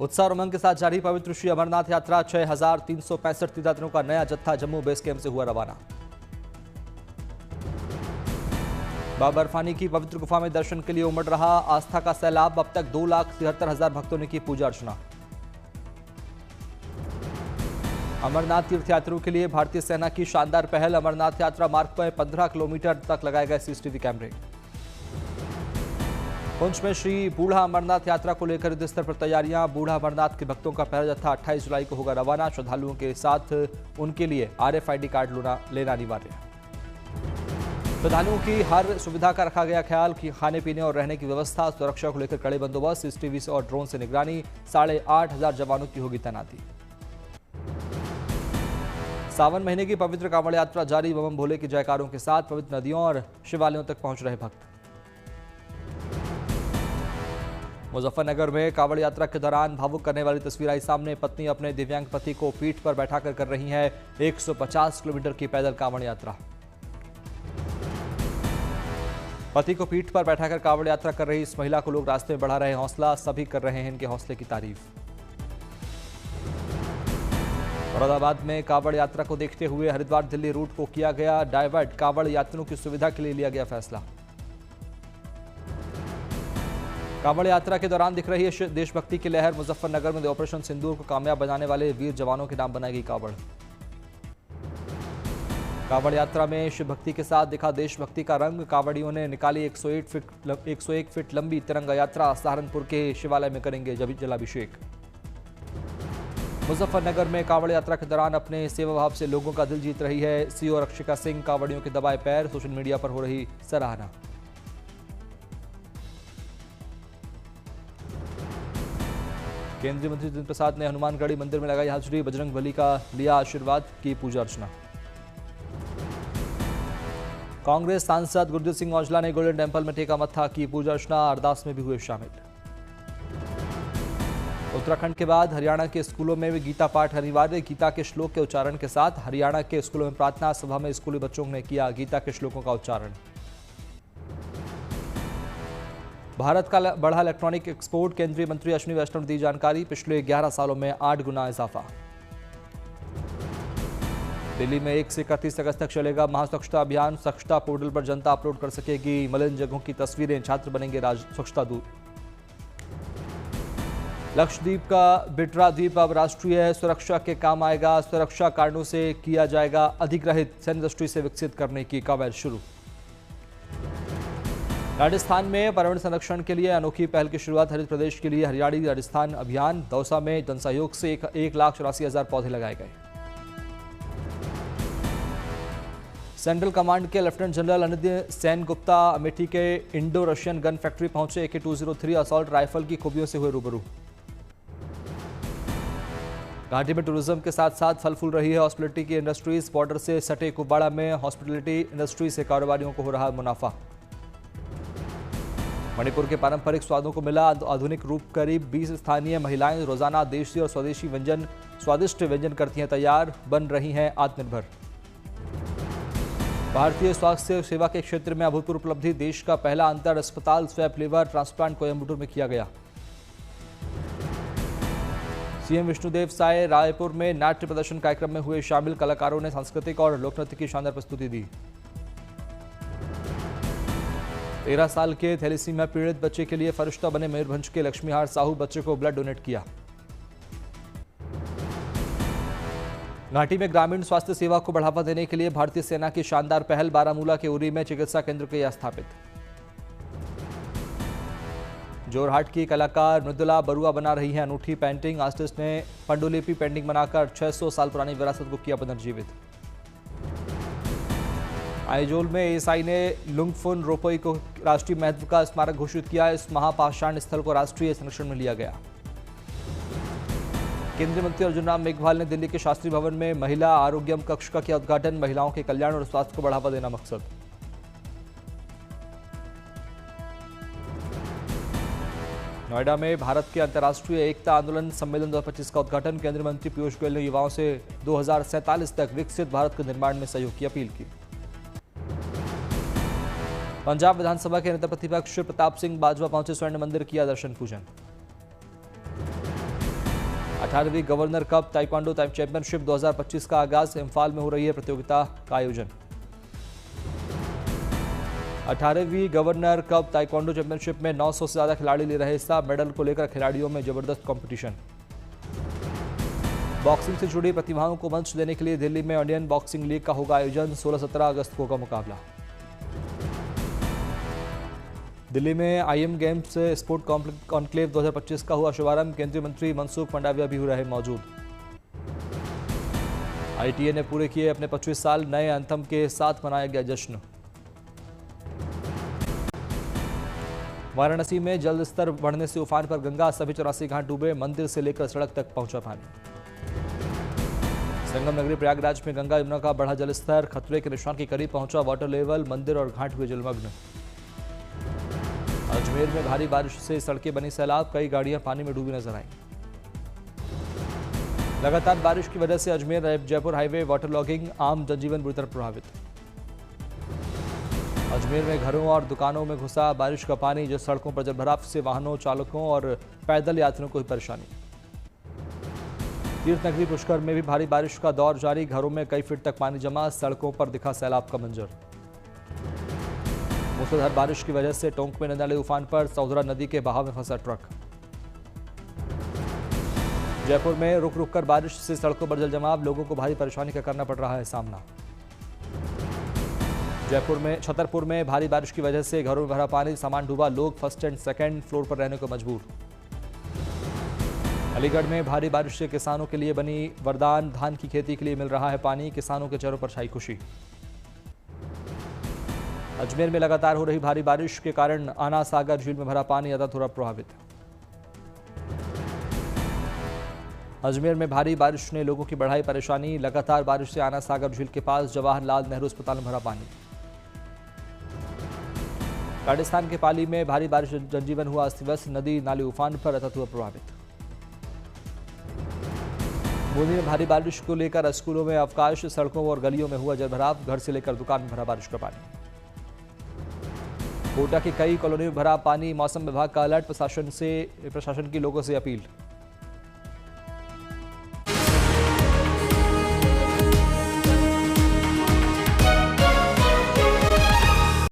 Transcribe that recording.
उत्साह और उमंग के साथ जारी पवित्र श्री अमरनाथ यात्रा 6,365 तीर्थयात्रियों का नया जत्था जम्मू बेस कैंप से हुआ रवाना। बाबा बर्फानी की पवित्र गुफा में दर्शन के लिए उमड़ रहा आस्था का सैलाब। अब तक 2,73,000 भक्तों ने की पूजा अर्चना। अमरनाथ तीर्थयात्रियों के लिए भारतीय सेना की शानदार पहल। अमरनाथ यात्रा मार्ग पर 15 किलोमीटर तक लगाए गए सीसीटीवी कैमरे। पुंछ में श्री बूढ़ा अमरनाथ यात्रा को लेकर युद्ध स्तर पर तैयारियां। बूढ़ा अमरनाथ के भक्तों का पहला जत्था 28 जुलाई को होगा रवाना। श्रद्धालुओं के साथ उनके लिए RFID कार्ड लेना अनिवार्य। श्रद्धालुओं की हर सुविधा का रखा गया ख्याल कि खाने पीने और रहने की व्यवस्था। सुरक्षा को लेकर कड़े बंदोबस्त, सीसीटीवी और ड्रोन से निगरानी। 8,500 जवानों की होगी तैनाती। सावन महीने की पवित्र कांवड़ यात्रा जारी। बम भोले के जयकारों के साथ पवित्र नदियों और शिवालयों तक पहुंच रहे भक्त। मुजफ्फरनगर में कांवड़ यात्रा के दौरान भावुक करने वाली तस्वीर आई सामने। पत्नी अपने दिव्यांग पति को पीठ पर बैठाकर कर रही है 150 किलोमीटर की पैदल कांवड़ यात्रा। पति को पीठ पर बैठाकर कांवड़ यात्रा कर रही इस महिला को लोग रास्ते में बढ़ा रहे हौसला। सभी कर रहे हैं इनके हौसले की तारीफ। औरंगाबाद में कांवड़ यात्रा को देखते हुए हरिद्वार दिल्ली रूट को किया गया डायवर्ट। कांवड़ यात्रियों की सुविधा के लिए लिया गया फैसला। कांवड़ यात्रा के दौरान दिख रही है देशभक्ति की लहर। मुजफ्फरनगर में ऑपरेशन सिंदूर को कामयाब बनाने वाले वीर जवानों के नाम बनाई गई कांवड़। कांवड़ यात्रा में शिव भक्ति के साथ दिखा देशभक्ति का रंग। कांवड़ियों ने निकाली 101 फीट लंबी तिरंगा यात्रा। सहारनपुर के शिवालय में करेंगे जलाभिषेक। मुजफ्फरनगर में कांवड़ यात्रा के दौरान अपने सेवा भाव से लोगों का दिल जीत रही है CO रक्षिका सिंह। कांवड़ियों के दबाए पैर, सोशल मीडिया पर हो रही सराहना। केंद्रीय मंत्री जितेंद्र प्रसाद ने हनुमानगढ़ी मंदिर में लगाई हाजिरी। बजरंगबली का लिया आशीर्वाद, की पूजा अर्चना। कांग्रेस सांसद गुरजीत सिंह औजला ने गोल्डन टेंपल में टेका मत्था, की पूजा अर्चना। अरदास में भी हुए शामिल। उत्तराखंड के बाद हरियाणा के स्कूलों में भी गीता पाठ अनिवार्य। गीता के श्लोक के उच्चारण के साथ हरियाणा के स्कूलों में प्रार्थना सभा में स्कूली बच्चों ने किया गीता के श्लोकों का उच्चारण। भारत का बढ़ा इलेक्ट्रॉनिक एक्सपोर्ट। केंद्रीय मंत्री अश्विनी वैष्णव ने दी जानकारी। पिछले 11 सालों में 8 गुना इजाफा। दिल्ली में 1 से 31 अगस्त तक चलेगा महास्वच्छता अभियान। स्वच्छता पोर्टल पर जनता अपलोड कर सकेगी मलिन जगहों की तस्वीरें। छात्र बनेंगे स्वच्छता दूत। लक्षद्वीप का बिटरा द्वीप अब राष्ट्रीय सुरक्षा के काम आएगा। सुरक्षा कारणों से किया जाएगा अधिग्रहित। सैन्य दृष्टि से विकसित करने की कवायद शुरू। राजस्थान में पर्यावरण संरक्षण के लिए अनोखी पहल की शुरुआत। हरित प्रदेश के लिए हरियाली राजस्थान अभियान। दौसा में जनसहयोग से 1,84,000 पौधे लगाए गए। सेंट्रल कमांड के लेफ्टिनेंट जनरल अनिल सेन गुप्ता अमेठी के इंडो रशियन गन फैक्ट्री पहुंचे। AK-203 असॉल्ट राइफल की खूबियों से हुए रूबरू। घाटी में टूरिज्म के साथ साथ फल फूल रही है हॉस्पिटलिटी की इंडस्ट्रीज। बॉर्डर से सटे कुपवाड़ा में हॉस्पिटलिटी इंडस्ट्री से कारोबारियों को हो रहा मुनाफा। मणिपुर के पारंपरिक स्वादों को मिला आधुनिक रूप। करीब 20 स्थानीय महिलाएं रोजाना देशी और स्वदेशी स्वादिष्ट व्यंजन करती हैं तैयार। बन रही हैं आत्मनिर्भर। भारतीय स्वास्थ्य सेवा के क्षेत्र में अभूतपूर्व उपलब्धि। देश का पहला अंतर अस्पताल स्वैप लिवर ट्रांसप्लांट कोयम्बटूर में किया गया। CM विष्णुदेव साय रायपुर में नाट्य प्रदर्शन कार्यक्रम में हुए शामिल। कलाकारों ने सांस्कृतिक और लोकनृत्य की शानदार प्रस्तुति दी। 13 साल के थैलेसीमिया पीड़ित बच्चे के लिए फरिश्ता बने मयूरभंज के लक्ष्मीहार साहू। बच्चे को ब्लड डोनेट किया। घाटी में ग्रामीण स्वास्थ्य सेवा को बढ़ावा देने के लिए भारतीय सेना की शानदार पहल। बारामूला के उरी में चिकित्सा केंद्र किया स्थापित। जोरहाट की कलाकार मृदुला बरुआ बना रही है अनूठी पेंटिंग। आर्टिस्ट ने पंडुलिपि पेंटिंग बनाकर 600 साल पुरानी विरासत को किया पुनर्जीवित। आइजोल में ASI ने लुंगफुन रोपोई को राष्ट्रीय महत्व का स्मारक घोषित किया। इस महापाषाण स्थल को राष्ट्रीय संरक्षण में लिया गया। केंद्रीय मंत्री अर्जुन राम मेघवाल ने दिल्ली के शास्त्री भवन में महिला आरोग्यम कक्ष का किया उद्घाटन। महिलाओं के कल्याण और स्वास्थ्य को बढ़ावा देना मकसद। नोएडा में भारत के अंतर्राष्ट्रीय एकता आंदोलन सम्मेलन 2025 का उद्घाटन। केंद्रीय मंत्री पीयूष गोयल ने युवाओं से 2047 तक विकसित भारत के निर्माण में सहयोग की अपील की। पंजाब विधानसभा के नेता प्रतिपक्ष प्रताप सिंह बाजवा पहुंचे। स्वर्ण मंदिर किया दर्शन पूजन। 18वीं गवर्नर कप ताइक्वांडो चैंपियनशिप 2025 का आगाज। इम्फाल में हो रही है प्रतियोगिता का आयोजन। 18वीं गवर्नर कप ताइक्वांडो चैंपियनशिप में 900 से ज्यादा खिलाड़ी ले रहे हिस्सा। मेडल को लेकर खिलाड़ियों में जबरदस्त कंपटीशन। बॉक्सिंग से जुड़ी प्रतिभाओं को मंच देने के लिए दिल्ली में इंडियन बॉक्सिंग लीग का होगा आयोजन। 16-17 अगस्त को होगा मुकाबला। दिल्ली में आईएम गेम्स स्पोर्ट कॉन्क्लेव 2025 का हुआ शुभारंभ। केंद्रीय मंत्री मनसुख मंडाविया भी रहे मौजूद। आईटीए ने पूरे किए अपने 25 साल। नए एंथम के साथ मनाया गया जश्न। वाराणसी में जल स्तर बढ़ने से उफान पर गंगा। सभी 84 घाट डूबे। मंदिर से लेकर सड़क तक पहुंचा पानी। संगम नगरी प्रयागराज में गंगा यमुना का बढ़ा जलस्तर। खतरे के निशान के करीब पहुंचा वाटर लेवल। मंदिर और घाट हुए जलमग्न। अजमेर में भारी बारिश से सड़कें बनी सैलाब। कई गाड़ियां पानी में डूबी नजर आईं। लगातार बारिश की वजह से अजमेर जयपुर हाईवे वाटरलॉगिंग। आम जनजीवन बुरी तरह प्रभावित। अजमेर में घरों और दुकानों में घुसा बारिश का पानी। जो सड़कों पर जलभराव से वाहनों चालकों और पैदल यात्रियों को परेशानी। तीर्थ नगरी पुष्कर में भी भारी बारिश का दौर जारी। घरों में कई फीट तक पानी जमा। सड़कों पर दिखा सैलाब का मंजर। मूसलाधार बारिश की वजह से टोंक में नदी नाले उफान पर। सौदरा नदी के बहाव में फंसा ट्रक। जयपुर में रुक रुक कर बारिश से सड़कों पर जल जमाव। लोगों को भारी परेशानी का करना पड़ रहा है सामना। जयपुर में छतरपुर में भारी बारिश की वजह से घरों में भरा पानी। सामान डूबा। लोग फर्स्ट एंड सेकंड फ्लोर पर रहने को मजबूर। अलीगढ़ में भारी बारिश से किसानों के लिए बनी वरदान। धान की खेती के लिए मिल रहा है पानी। किसानों के चेहरों पर छाई खुशी। अजमेर में लगातार हो रही भारी बारिश के कारण आना सागर झील में भरा पानी। यातायात हो रहा प्रभावित। अजमेर में भारी बारिश ने लोगों की बढ़ाई परेशानी। लगातार बारिश से आना सागर झील के पास जवाहरलाल नेहरू अस्पताल में भरा पानी। राजस्थान के पाली में भारी बारिश जनजीवन हुआ अस्त व्यस्त। नदी नाले उफान पर। यातायात हुआ प्रभावित। बूंदी में भारी बारिश को लेकर स्कूलों में अवकाश। सड़कों और गलियों में हुआ जलभराव। घर से लेकर दुकान में भरा बारिश का पानी। कोटा की कई कॉलोनी में भरा पानी। मौसम विभाग का अलर्ट। प्रशासन की लोगों से अपील।